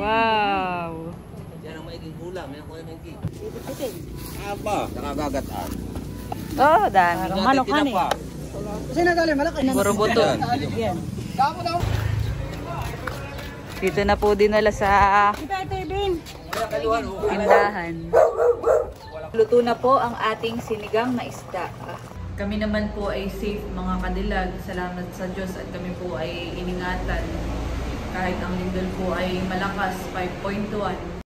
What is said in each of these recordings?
Wow! Yan ang maiging ulam. Yan ko yung maiging. Aba, nakagagat-an. Oh, dami. Manok ka ni. Kasi nadali, malaki na. Puro buto. Yan. Dito na po dinala sa tindahan. Luto na po ang ating sinigang na isda. Kami naman po ay safe mga kadilag. Salamat sa Diyos at kami po ay iningatan. Kahit ang lindol po ay malakas, 5.1.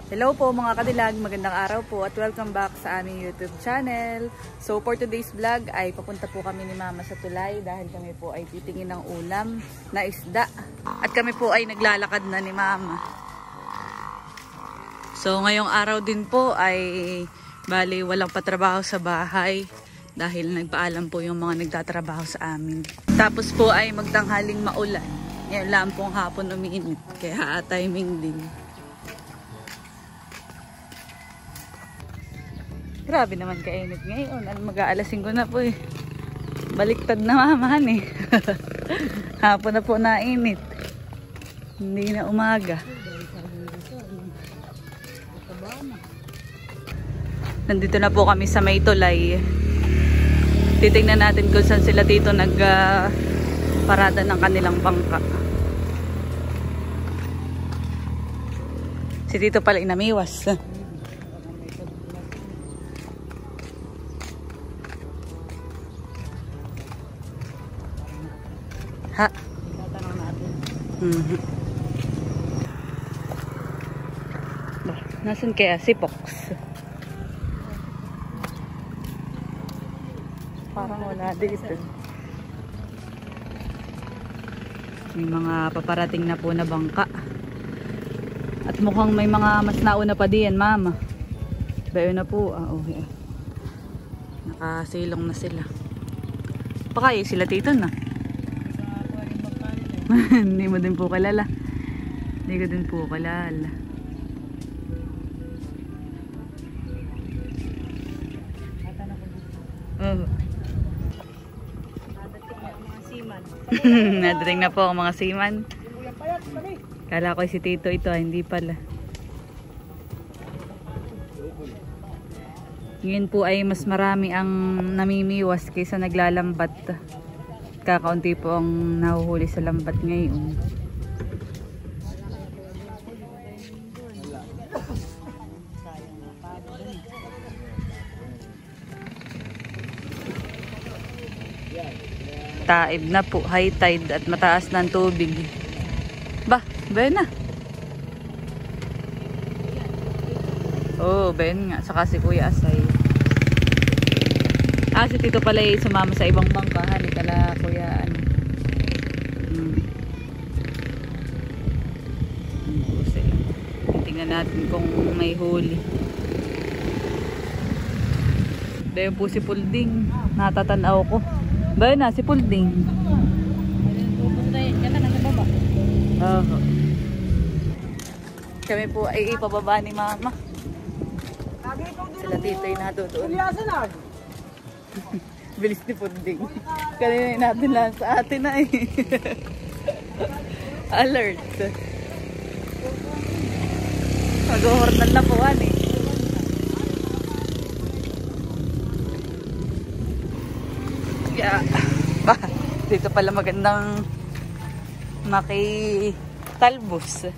Hello po mga kadilag, magandang araw po at welcome back sa aming YouTube channel. So for today's vlog ay papunta po kami ni Mama sa tulay dahil kami po ay titingin ng ulam na isda. At kami po ay naglalakad na ni Mama. So ngayong araw din po ay bali walang patrabaho sa bahay dahil nagpaalam po yung mga nagtatrabaho sa amin. Tapos po ay magtanghaling maulan. Ngayon lang pong hapon umiinit kaya timing din. Grabe naman kainit ngayon. Mag-aalasin ko na po eh. Baliktad na mamahan eh. Hapon na po nainit. Hindi na umaga. Nandito na po kami sa may tulay. Titingnan natin kung saan sila dito parada ng kanilang bangka. Si Tito pala inamiwas. Ha? Tatanong natin. Nasaan kaya si Pox? Parang wala dito. May mga paparating na po na bangka. At mukhang may mga mas nauna pa diyan, Mama. Bayo na po. Okay. Nakasilong na sila. Pakaya sila dito na. Hindi mo din po kilala. Hindi ko din po kilala. Nadating na po ang mga seaman. Kala ko si Tito ito, hindi pala. Ngayon po ay mas marami ang namimiwas kaysa naglalambat. Kakaunti po ang nahuhuli sa lambat ngayon. Taib na po, high tide at mataas na ang tubig. Ben na. Oh, Ben nga. Saka si Kuya Asay. Si Tito pala ay sumama sa ibang bangkahan. Kala Kuya ano. Tingnan natin kung may huli. Dahil po si Pulding. Natatanaw ko. Ba na si Pulding. Pupuntahin ka na nasa baba. Kami po ay ipababa ni Mama. Sila Tito ay natutuon. Bilis ni Pulding. Kanina natin lang sa atin na eh. Alert. Mag-uhornal na po eh. Yeah. Dito pala magandang makitalbos.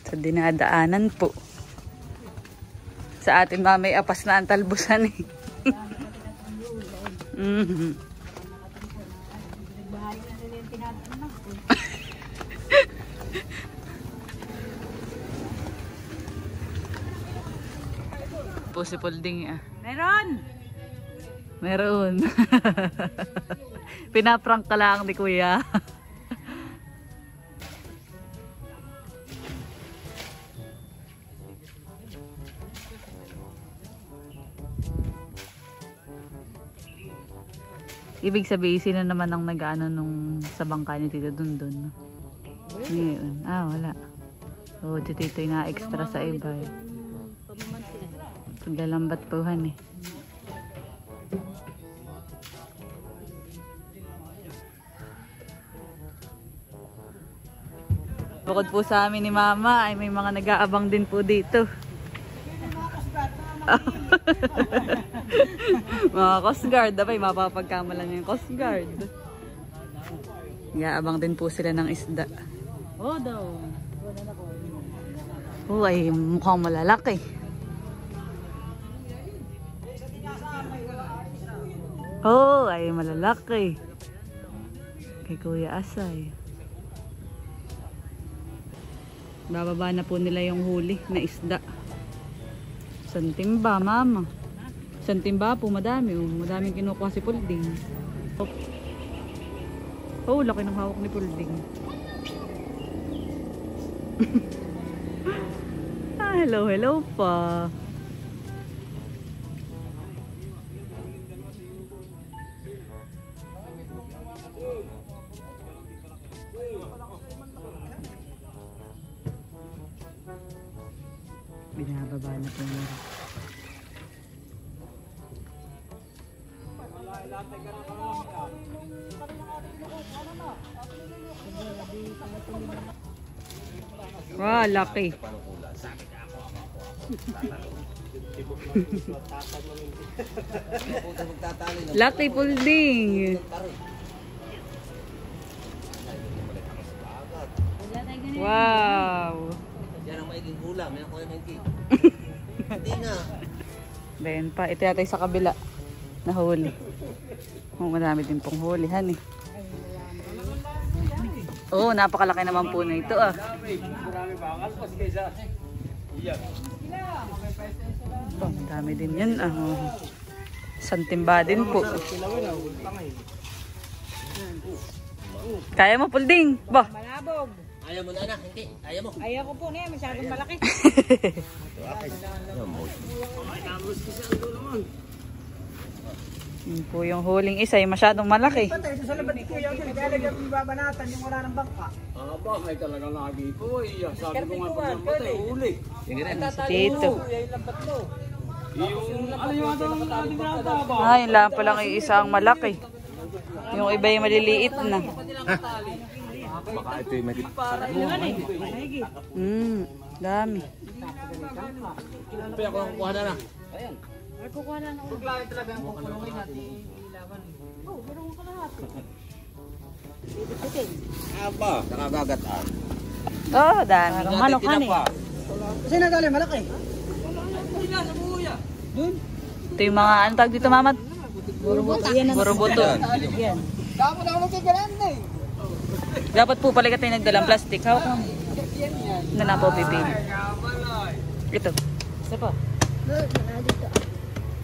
Sa dinadaanan po. Sa atin mamay apas na ang talbusan eh. Po si Pulding Meron. Pinaprank ka lang ni Kuya. Ibig sabihin, sino naman ang nag-ano nung sa bangka ni Tito Dundun? Ngayon. Wala. Oo, si Tito yung na-extra sa iba eh. Paglalambat po han eh. Bukod po sa amin ni Mama ay may mga nag-aabang din po dito. Mga Coast Guard, abay mapapagkamalan yung Coast Guard. Nag-aabang din po sila ng isda. Daw. Ay mukhang malalaki. Ay malalaki. Kay Kuya Asay. Bababa na po nila yung huli na isda. Santimba, Mama. Santimba po, madami. Madaming kinukuha si Pulding. Laki ng hawak ni Pulding. Hello pa. Binababa na po nila. Wow, laki. Laki Pulding. Wow. Yan ang maiging hula. May nakuha ng gig. Hindi na. Then pa, ito yata yung sa kabila na huli. Madami din pong hulihan eh. Napakalaki naman po na ito ah. Madami din yan ah. Santimba din po. Kaya mo Pulding? Malabog. Ayaw mo na anak, hindi. Ayaw mo. Ayaw ko po niya, masyadong malaki. Yun po yung huling isa ay masyadong malaki. Patay sa labat ko yung naglalagyan ng babanatan yung wala ng bangka. Ay talaga lagi po. Sabi ko nga pag namatay, huli. Hindi rin. Si Tito. Yung lambat mo. Ano yung atang ating nataba? Yun lang palang yung isa ang malaki. Yung iba yung maliliit na. Baka ito yung may Dami. Kaya ako ang kuha na na. Ay, kukuha na ako. Paglayan talaga ang kukulungin natin ilaban. Pero ko lahat. Nakagagat Dami. Malokan eh. Kasi nagaling malaki. Ito yung mga ano tawag dito Mama? Boroboto. Yan. Dapat ako nagkagalan na eh. Dapat po pala tayo nagdalang plastic. Hawak mo. Na lang po pipili. Ito. Isa pa.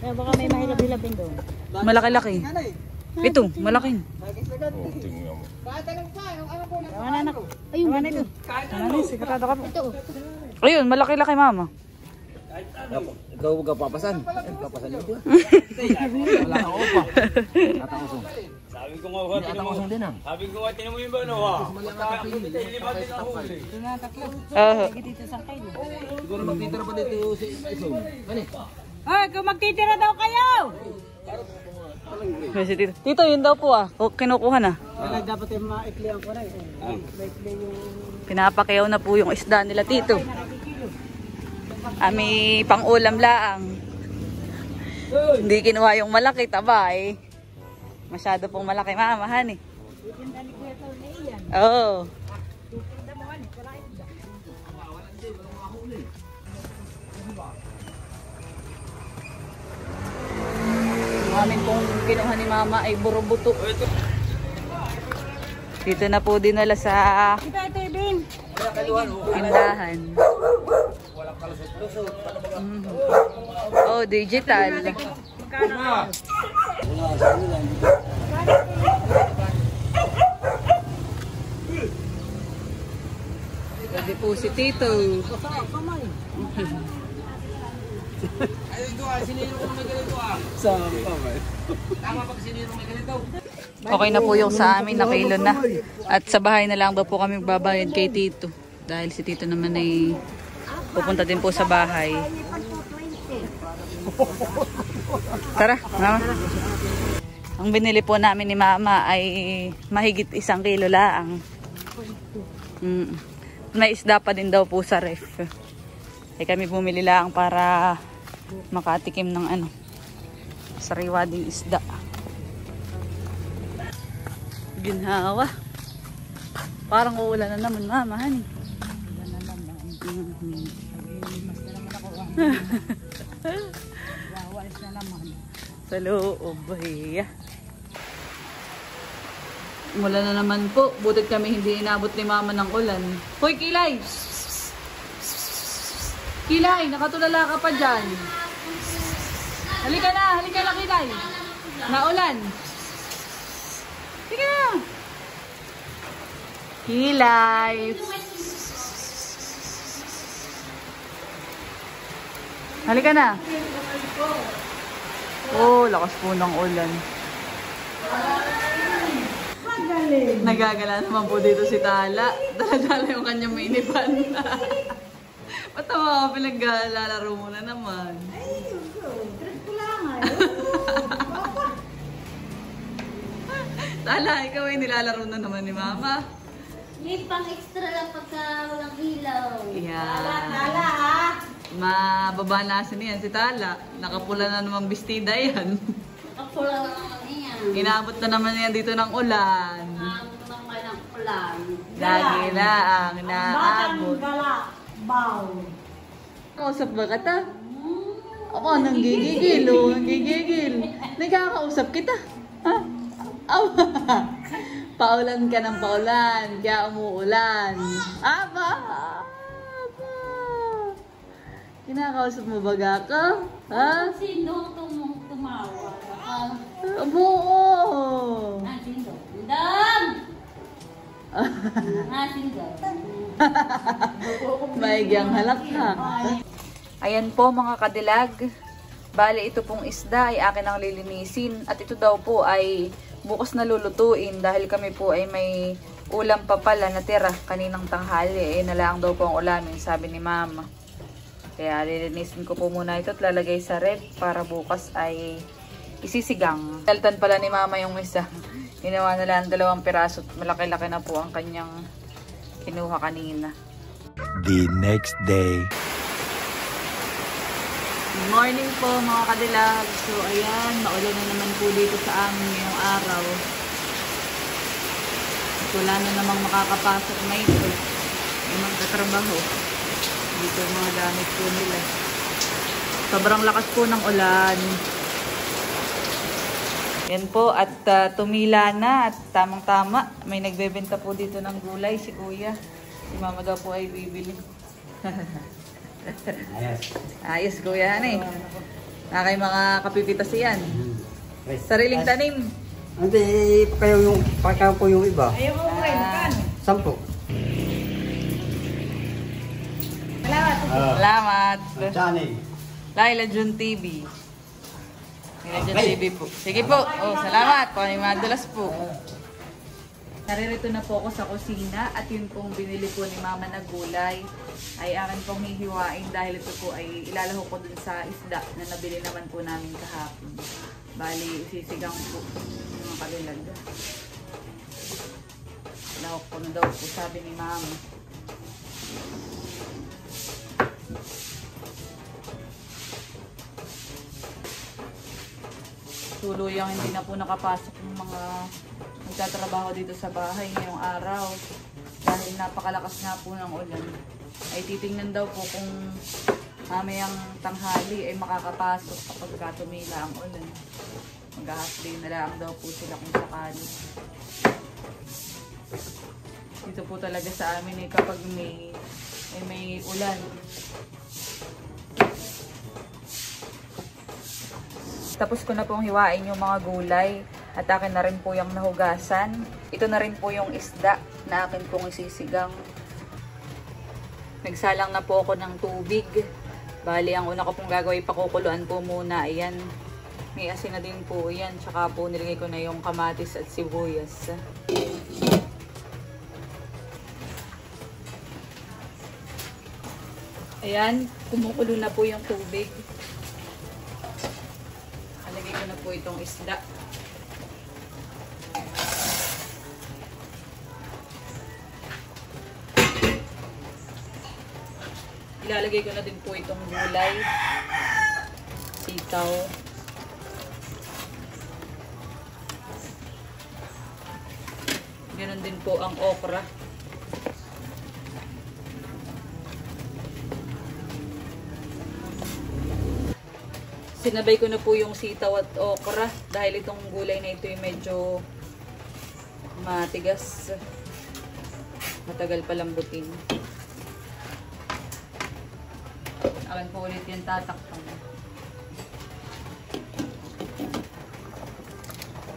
Baka may mahilap-hilap din doon. Malaki-laki. Ito, malaking. Gawa na anak. Ayun, gawa na ito. Sigurado ka po. Ayun, malaki-laki Mama. Ikaw huwag ka papasan. Papasan dito. Wala kang opa. Atangusong. Sabi ko nga, Atangusong din ah. sabi ko nga, tinan mo yung ba, no ha? Ilibat din ang huli. Dito sa kayo. Siguro magtitira pa dito si Isong. Ano eh? Ay, kung magtitira daw kayo! Tito, yun daw po ah. Kinukuha na. Dapat yung maiklihan ko na eh. Maikli yung... Pinapakiyaw na po yung isda nila Tito. May pang-ulam laang. Hindi kinuha yung malaki, taba eh. Masyado pong malaki mamahan eh. Oo. Ang amin pong kinuha ni Mama ay borobuto. Dito na po dinala sa tindahan. Digital. Pwede po si Tito. Ayun ko ah, sinino ko may ganito ah. Saan pa ba? Tama pag sinino may ganito. Okay na po yung sa amin, na kilo na. At sa bahay na lang daw po kami magbabayad kay Tito. Dahil si Tito naman ay pupunta din po sa bahay. Tara, mama. Ang binili po namin ni mama ay mahigit 1 kilo laang. May isda pa din daw po sa ref. Ay kami bumili lang para makatikim ng sariwa ding isda. Ginhawa. Parang uulan na naman, mama, honey. Uulan na naman. Mas na naman ako. Wawalis na naman. Sa loob, hiya. Umulan na naman po. Butit kami hindi inabot ni mama ng ulan. Hoy, Kilay! Kilay, nakatulala ka pa dyan. Halika na, Kilay. Naulan. Sige na. Kilay. Halika na. Oh, lakas po ng ulan. Nagagala naman po dito si Tala. Dala-dala yung kanyang mainipan. Matawa ka, pinaglalaro mo na naman. Ay, dress ko lang Tala, ikaw ay nilalaro na naman ni Mama. May pang extra lang pagka walang ilaw. Yeah. Tala ha. Mababanasan niyan si Tala. Nakapula na naman bestida yan. Ako lang naman yan. Inabot na naman yan dito ng ulan. Naamot naman ng ulan. Lagi na ang naabot. Gala. Bow. Kausap ba kita? Ako, nanggigigil o. Nanggigigil. Nagkakausap kita. Ha? Paulan ka ng paulan. Kaya umuulan. Aba! Kinakausap mo baga ka? Ha? Sino tumawa? Oo! Natin daw. Dam! Natin daw. Maigyang halakhak. Ayan po mga kadilag. Bali ito pong isda ay akin ang lilinisin. At ito daw po ay bukas na lulutuin. Dahil kami po ay may ulam pa pala na tira kaninang tanghali. Nalang daw po ang ulamin, sabi ni Mama. Kaya lilinisin ko po muna ito at lalagay sa ref para bukas ay isisigang. Daltan pala ni Mama yung isa. Ginawa na lang 2 piraso at malaki-laki na po ang kanyang kinuha kanina. The next day. Good morning po mga kadilag. So ayan, maulan na naman po dito sa amin ngayong araw. At wala na namang makakapasok na ito. Ay magtatrabaho. Dito yung mga gamit po nila. Sobrang lakas po ng ulan. Yan po at tumila na at tamang-tama. May nagbebenta po dito ng gulay si Kuya. Si Mama daw po ay bibili. Ayos Kuya. Ano eh? Nakay mga kapipitas yan. Sariling tanim. Hindi, pakaw po yung iba. Ayaw ko rin. 10. Salamat. Saan eh? Laila Jun TV. Laila Jun TV po. Sige po. Oh, salamat. Madulas po. Naririto na po ako sa kusina at yun pong binili po ni Mama na gulay ay akin pong hihiwain dahil ito po ay ilalahok ko dun sa isda na nabili naman po namin kahapon. Bali, isisigang po mga kadilag. Lahok ko na daw po sabi ni Mama. Tuluyang hindi na po nakapasok ng mga nagtatrabaho dito sa bahay ngayong araw dahil napakalakas nga po ng ulan. Ay titingnan daw po kung mamayang tanghali ay makakapasok kapag tumila ang ulan. Mag-a-half-day na lang daw po sila kung sakali. Dito po talaga sa amin ay kapag may ulan. Tapos ko na pong hiwain yung mga gulay at akin na rin po yung nahugasan. Ito na rin po yung isda na akin pong isisigang. Nagsalang na po ako ng tubig. Bali, ang una ko pong gagawin, pakukuluan po muna. Ayan. May asin na din po yan. Tsaka po nilagay ko na yung kamatis at sibuyas. Ayan, kumukulo na po yung tubig. Nalagay ko na po itong isda. Ilalagay ko na din po itong gulay, sitaw, ganoon din po ang okra. Sinabay ko na po yung sitaw at okra dahil itong gulay na ito ay medyo matigas, matagal palambutin. Akin po ulit yung tatakpan.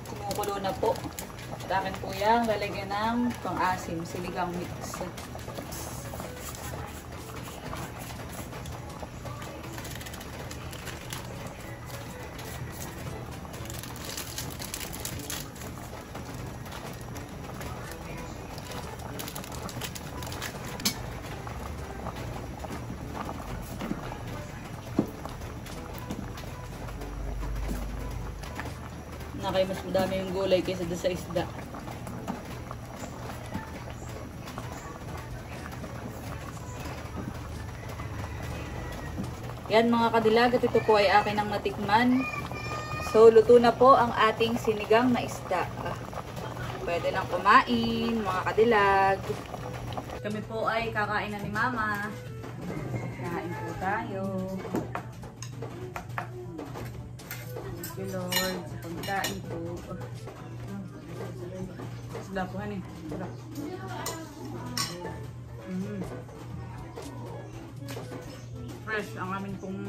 Kumukulo na po. At akin po yung lalagyan ng pang-asim, sinigang mix. Nakay mas madami yung gulay kaysa doon sa isda. Yan mga kadilag, at ito po ay akin ang natikman. So luto na po ang ating sinigang na isda. Pwede nang kumain mga kadilag. Kami po ay kakain na ni Mama. Kain po tayo. Thank you, Lord, sa pagkain po. Isda po, honey. Fresh ang aming pong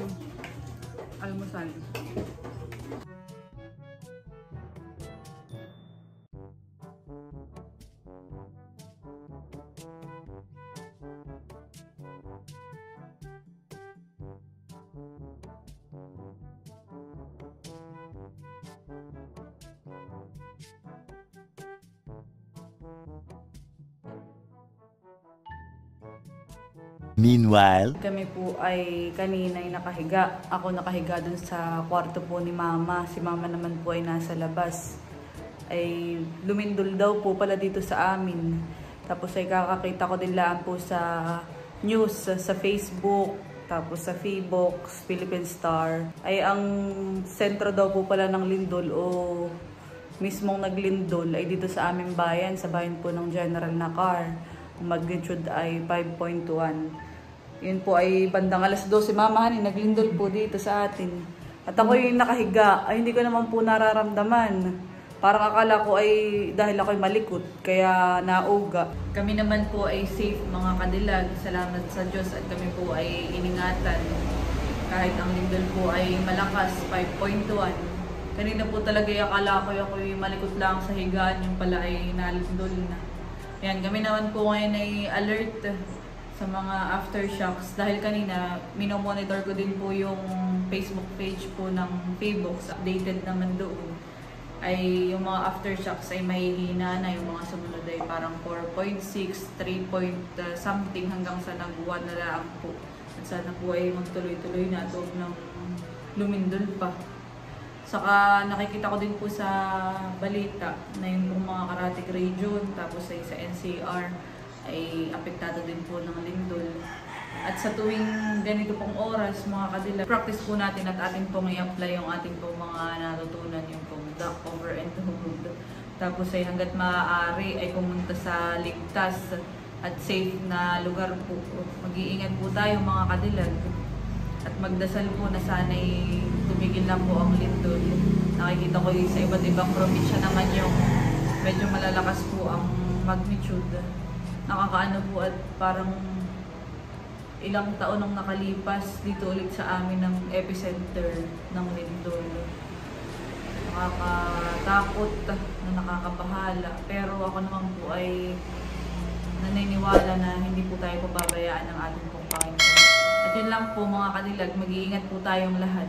almusal. Meanwhile, Kami po ay kanina ay nakahiga. Ako nakahiga dun sa kwarto po ni Mama. Si Mama naman po ay nasa labas. Ay lumindol daw po pala dito sa amin. Tapos ay kakakita ko din lang po sa news, sa Facebook, tapos sa Feebox, Philippine Star. Ay ang sentro daw po pala ng lindol o mismong naglindol ay dito sa aming bayan, sa bayan po ng General Nakar. Ang magnitude ay 5.1. Yun po ay bandang alas 12, Mama, honey, naglindol po dito sa atin. At ako yung nakahiga, ay hindi ko naman po nararamdaman. Parang akala ko ay dahil ako'y malikot, kaya nauga. Kami naman po ay safe mga kadilag. Salamat sa Diyos at kami po ay iningatan. Kahit ang lindol po ay malakas, 5.1. Kanina po talaga akala ko ako'y malikot lang sa higaan, yung pala ay nalindol na. Yan, kami naman po ngayon ay alert sa mga aftershocks dahil kanina minomonitor ko din po yung Facebook page po ng Feebox, updated naman doon ay yung mga aftershocks ay mahihina na, yung mga sumunod ay parang 4.6, 3 point something hanggang sa nag-1 na lang po. At sana po ay magtuloy-tuloy na ito ng lumindol pa. Saka nakikita ko din po sa balita na yung mga Karatig region tapos ay sa NCR ay apektado din po ng lindol. At sa tuwing ganito pong oras, mga kadilag, practice po natin at atin pong i-apply yung ating pong mga natutunan, yung pong duck over and hold. Tapos ay hanggat maaari ay pumunta sa ligtas at safe na lugar po. Mag-iingat po tayo mga kadilag. At magdasal po na sana'y tumigil lang po ang lindol. Nakikita ko sa iba't ibang probinsya naman yung medyo malalakas po ang magnitude. Nakakaano po at parang ilang taon nang nakalipas dito ulit sa amin ng epicenter ng lindol. Nakakatakot na nakakabahala. Pero ako naman po ay naniniwala na hindi po tayo pababayaan ng ating pong Panginoon. At yun lang po mga kadilag, mag-iingat po tayong lahat.